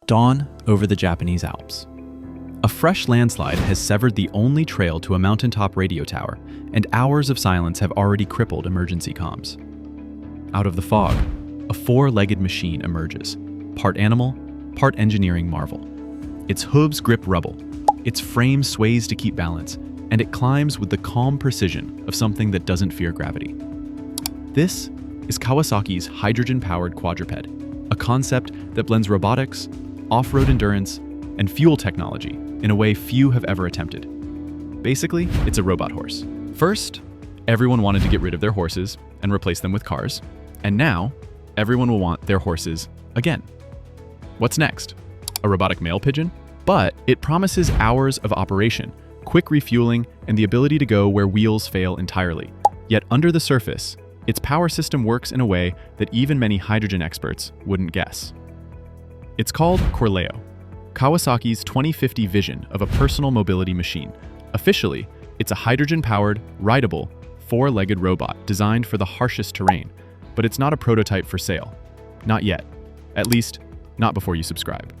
Dawn over the Japanese Alps. A fresh landslide has severed the only trail to a mountaintop radio tower, and hours of silence have already crippled emergency comms. Out of the fog, a four-legged machine emerges, part animal, part engineering marvel. Its hooves grip rubble, its frame sways to keep balance, and it climbs with the calm precision of something that doesn't fear gravity. This is Kawasaki's hydrogen-powered quadruped, a concept that blends robotics, off-road endurance, and fuel technology in a way few have ever attempted. Basically, it's a robot horse. First, everyone wanted to get rid of their horses and replace them with cars, and now everyone will want their horses again. What's next? A robotic mail pigeon? But it promises hours of operation, quick refueling, and the ability to go where wheels fail entirely. Yet under the surface, its power system works in a way that even many hydrogen experts wouldn't guess. It's called CORLEO, Kawasaki's 2050 vision of a personal mobility machine. Officially, it's a hydrogen-powered, rideable, four-legged robot designed for the harshest terrain, but it's not a prototype for sale. Not yet. At least, not before you subscribe.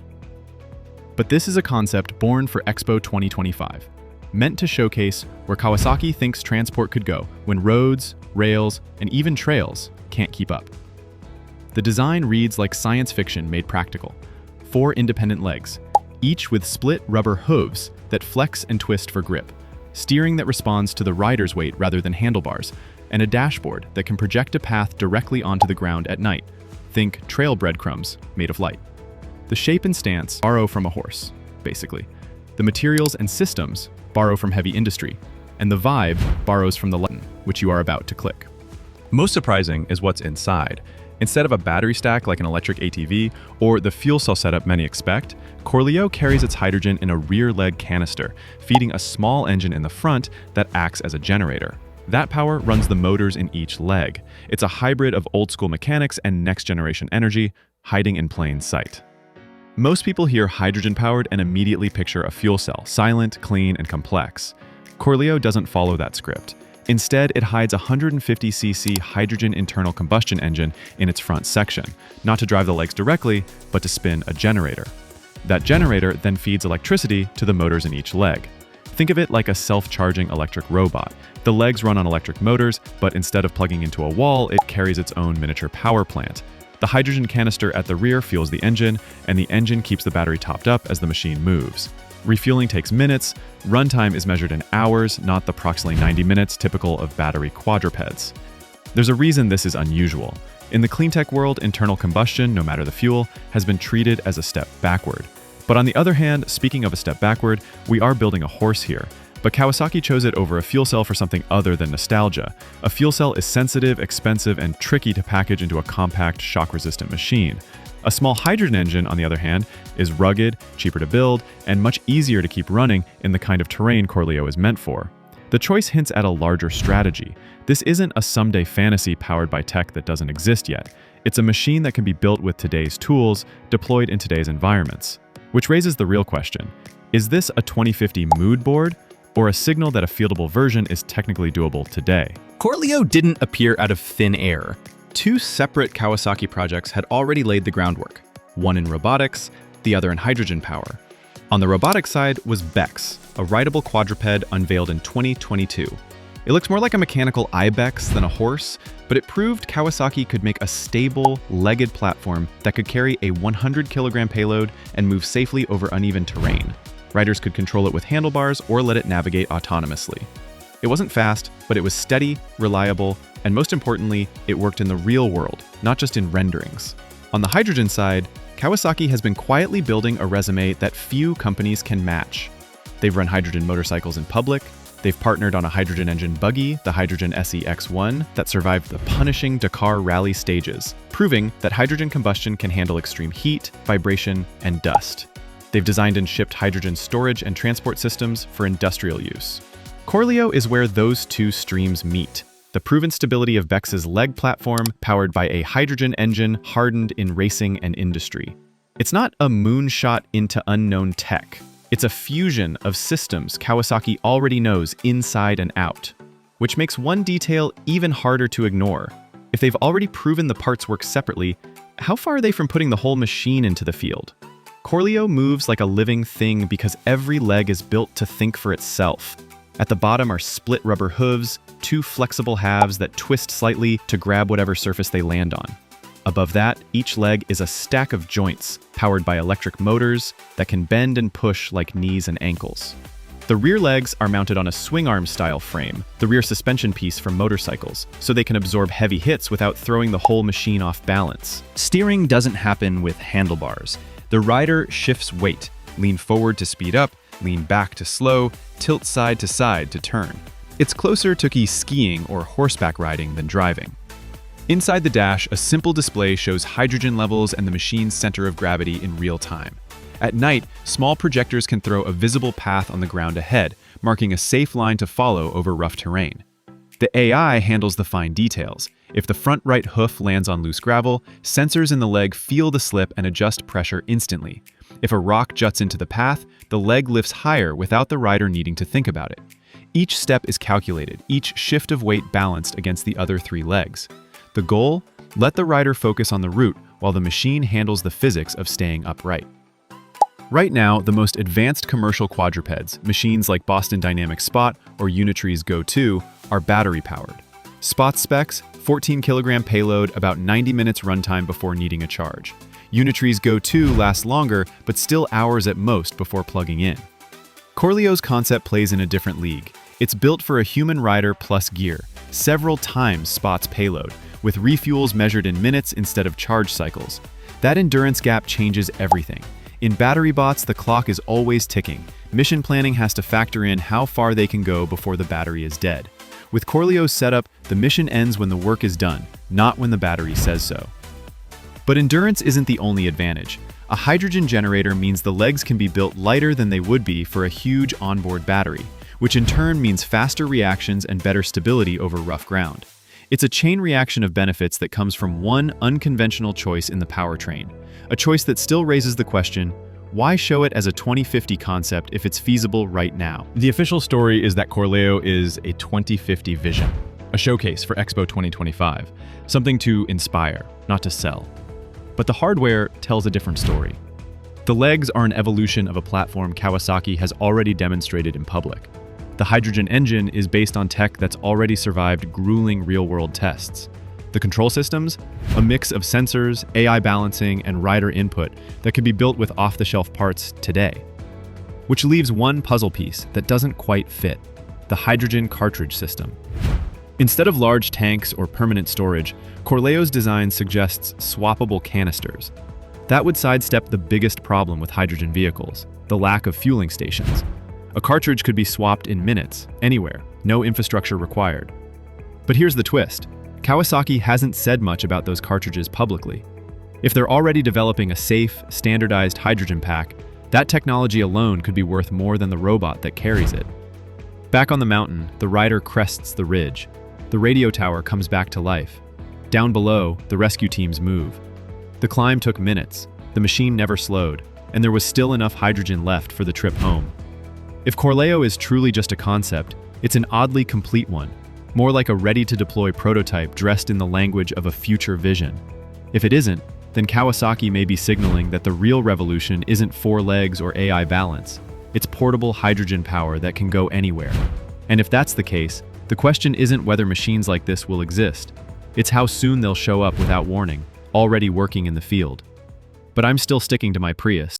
But this is a concept born for Expo 2025, meant to showcase where Kawasaki thinks transport could go when roads, rails, and even trails can't keep up. The design reads like science fiction made practical. 4 independent legs, each with split rubber hooves that flex and twist for grip, steering that responds to the rider's weight rather than handlebars, and a dashboard that can project a path directly onto the ground at night. Think trail breadcrumbs made of light. The shape and stance borrow from a horse, basically. The materials and systems borrow from heavy industry, and the vibe borrows from the button, which you are about to click. Most surprising is what's inside. Instead of a battery stack like an electric ATV or the fuel cell setup many expect, CORLEO carries its hydrogen in a rear leg canister, feeding a small engine in the front that acts as a generator. That power runs the motors in each leg. It's a hybrid of old-school mechanics and next-generation energy, hiding in plain sight. Most people hear hydrogen-powered and immediately picture a fuel cell, silent, clean, and complex. CORLEO doesn't follow that script. Instead, it hides a 150cc hydrogen internal combustion engine in its front section, not to drive the legs directly, but to spin a generator. That generator then feeds electricity to the motors in each leg. Think of it like a self-charging electric robot. The legs run on electric motors, but instead of plugging into a wall, it carries its own miniature power plant. The hydrogen canister at the rear fuels the engine, and the engine keeps the battery topped up as the machine moves. Refueling takes minutes, runtime is measured in hours, not the approximately 90 minutes typical of battery quadrupeds. There's a reason this is unusual. In the cleantech world, internal combustion, no matter the fuel, has been treated as a step backward. But on the other hand, speaking of a step backward, we are building a horse here. But Kawasaki chose it over a fuel cell for something other than nostalgia. A fuel cell is sensitive, expensive, and tricky to package into a compact, shock-resistant machine. A small hydrogen engine, on the other hand, is rugged, cheaper to build, and much easier to keep running in the kind of terrain CORLEO is meant for. The choice hints at a larger strategy. This isn't a someday fantasy powered by tech that doesn't exist yet. It's a machine that can be built with today's tools, deployed in today's environments. Which raises the real question. Is this a 2050 mood board, or a signal that a fieldable version is technically doable today? CORLEO didn't appear out of thin air. 2 separate Kawasaki projects had already laid the groundwork, one in robotics, the other in hydrogen power. On the robotics side was Bex, a rideable quadruped unveiled in 2022. It looks more like a mechanical ibex than a horse, but it proved Kawasaki could make a stable, legged platform that could carry a 100-kilogram payload and move safely over uneven terrain. Riders could control it with handlebars or let it navigate autonomously. It wasn't fast, but it was steady, reliable, and most importantly, it worked in the real world, not just in renderings. On the hydrogen side, Kawasaki has been quietly building a resume that few companies can match. They've run hydrogen motorcycles in public, they've partnered on a hydrogen engine buggy, the Hydrogen SE-X1, that survived the punishing Dakar rally stages, proving that hydrogen combustion can handle extreme heat, vibration, and dust. They've designed and shipped hydrogen storage and transport systems for industrial use. CORLEO is where those 2 streams meet. The proven stability of Bex's leg platform, powered by a hydrogen engine hardened in racing and industry. It's not a moonshot into unknown tech. It's a fusion of systems Kawasaki already knows inside and out, which makes one detail even harder to ignore. If they've already proven the parts work separately, how far are they from putting the whole machine into the field? CORLEO moves like a living thing because every leg is built to think for itself. At the bottom are split rubber hooves, two flexible halves that twist slightly to grab whatever surface they land on. Above that, each leg is a stack of joints powered by electric motors that can bend and push like knees and ankles. The rear legs are mounted on a swingarm-style frame, the rear suspension piece for motorcycles, so they can absorb heavy hits without throwing the whole machine off balance. Steering doesn't happen with handlebars. The rider shifts weight, lean forward to speed up, lean back to slow, tilt side to turn. It's closer to skiing or horseback riding than driving. Inside the dash, a simple display shows hydrogen levels and the machine's center of gravity in real time. At night, small projectors can throw a visible path on the ground ahead, marking a safe line to follow over rough terrain. The AI handles the fine details. If the front right hoof lands on loose gravel, sensors in the leg feel the slip and adjust pressure instantly. If a rock juts into the path, the leg lifts higher without the rider needing to think about it. Each step is calculated, each shift of weight balanced against the other three legs. The goal? Let the rider focus on the route while the machine handles the physics of staying upright. Right now, the most advanced commercial quadrupeds, machines like Boston Dynamics Spot or Unitree's Go2, are battery-powered. Spot's specs: 14 kilogram payload, about 90 minutes runtime before needing a charge. Unitree's Go2 lasts longer, but still hours at most before plugging in. CORLEO's concept plays in a different league. It's built for a human rider plus gear, several times Spot's payload, with refuels measured in minutes instead of charge cycles. That endurance gap changes everything. In battery bots, the clock is always ticking. Mission planning has to factor in how far they can go before the battery is dead. With CORLEO's setup, the mission ends when the work is done, not when the battery says so. But endurance isn't the only advantage. A hydrogen generator means the legs can be built lighter than they would be for a huge onboard battery, which in turn means faster reactions and better stability over rough ground. It's a chain reaction of benefits that comes from one unconventional choice in the powertrain, a choice that still raises the question, why show it as a 2050 concept if it's feasible right now? The official story is that CORLEO is a 2050 vision, a showcase for Expo 2025, something to inspire, not to sell. But the hardware tells a different story. The legs are an evolution of a platform Kawasaki has already demonstrated in public. The hydrogen engine is based on tech that's already survived grueling real-world tests. The control systems? A mix of sensors, AI balancing, and rider input that can be built with off-the-shelf parts today. Which leaves one puzzle piece that doesn't quite fit: the hydrogen cartridge system. Instead of large tanks or permanent storage, CORLEO's design suggests swappable canisters. That would sidestep the biggest problem with hydrogen vehicles: the lack of fueling stations. A cartridge could be swapped in minutes, anywhere, no infrastructure required. But here's the twist. Kawasaki hasn't said much about those cartridges publicly. If they're already developing a safe, standardized hydrogen pack, that technology alone could be worth more than the robot that carries it. Back on the mountain, the rider crests the ridge. The radio tower comes back to life. Down below, the rescue teams move. The climb took minutes, the machine never slowed, and there was still enough hydrogen left for the trip home. If CORLEO is truly just a concept, it's an oddly complete one, more like a ready-to-deploy prototype dressed in the language of a future vision. If it isn't, then Kawasaki may be signaling that the real revolution isn't four legs or AI balance. It's portable hydrogen power that can go anywhere. And if that's the case, the question isn't whether machines like this will exist. It's how soon they'll show up without warning, already working in the field. But I'm still sticking to my Prius.